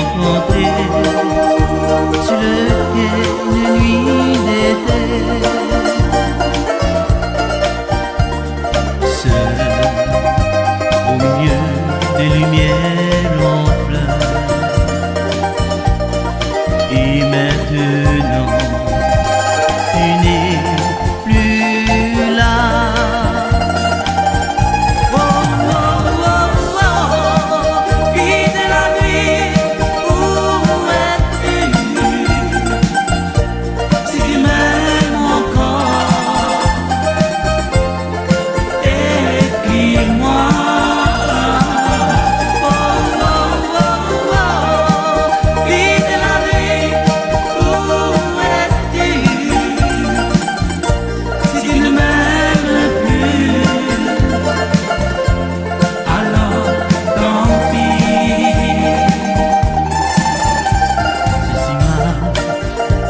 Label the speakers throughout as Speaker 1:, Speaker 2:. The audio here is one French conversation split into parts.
Speaker 1: rencontré sur le quai une nuit d'été. Seul au milieu des lumières en fleurs. Et maintenant tu n'es plus là.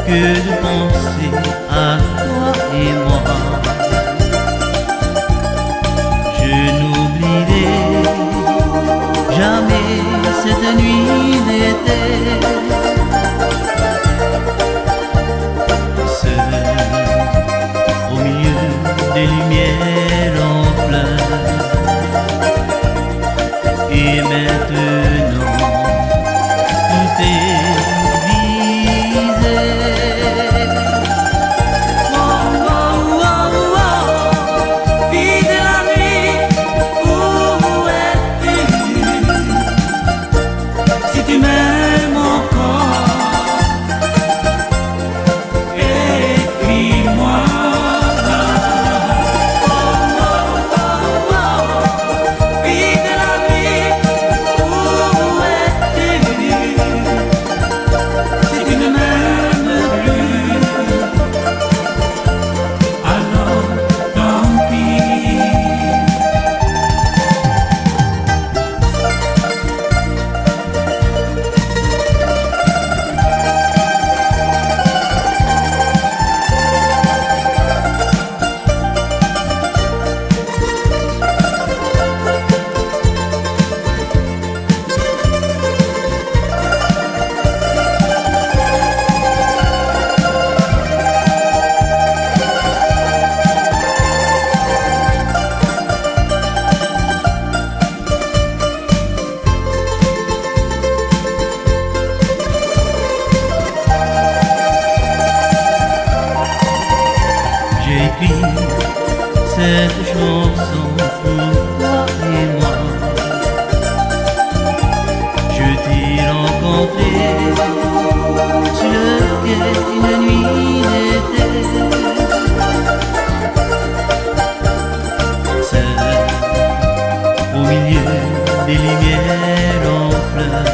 Speaker 1: Que de penser à toi et moi, je n'oublierai jamais cette nuit d'été. Seul au milieu des lumières en fleurs. Et maintenant tout est j'écris cette chanson pour toi et moi. Je t'ai rencontré sur le quai une nuit d'été. Seul au milieu des lumières en fleurs.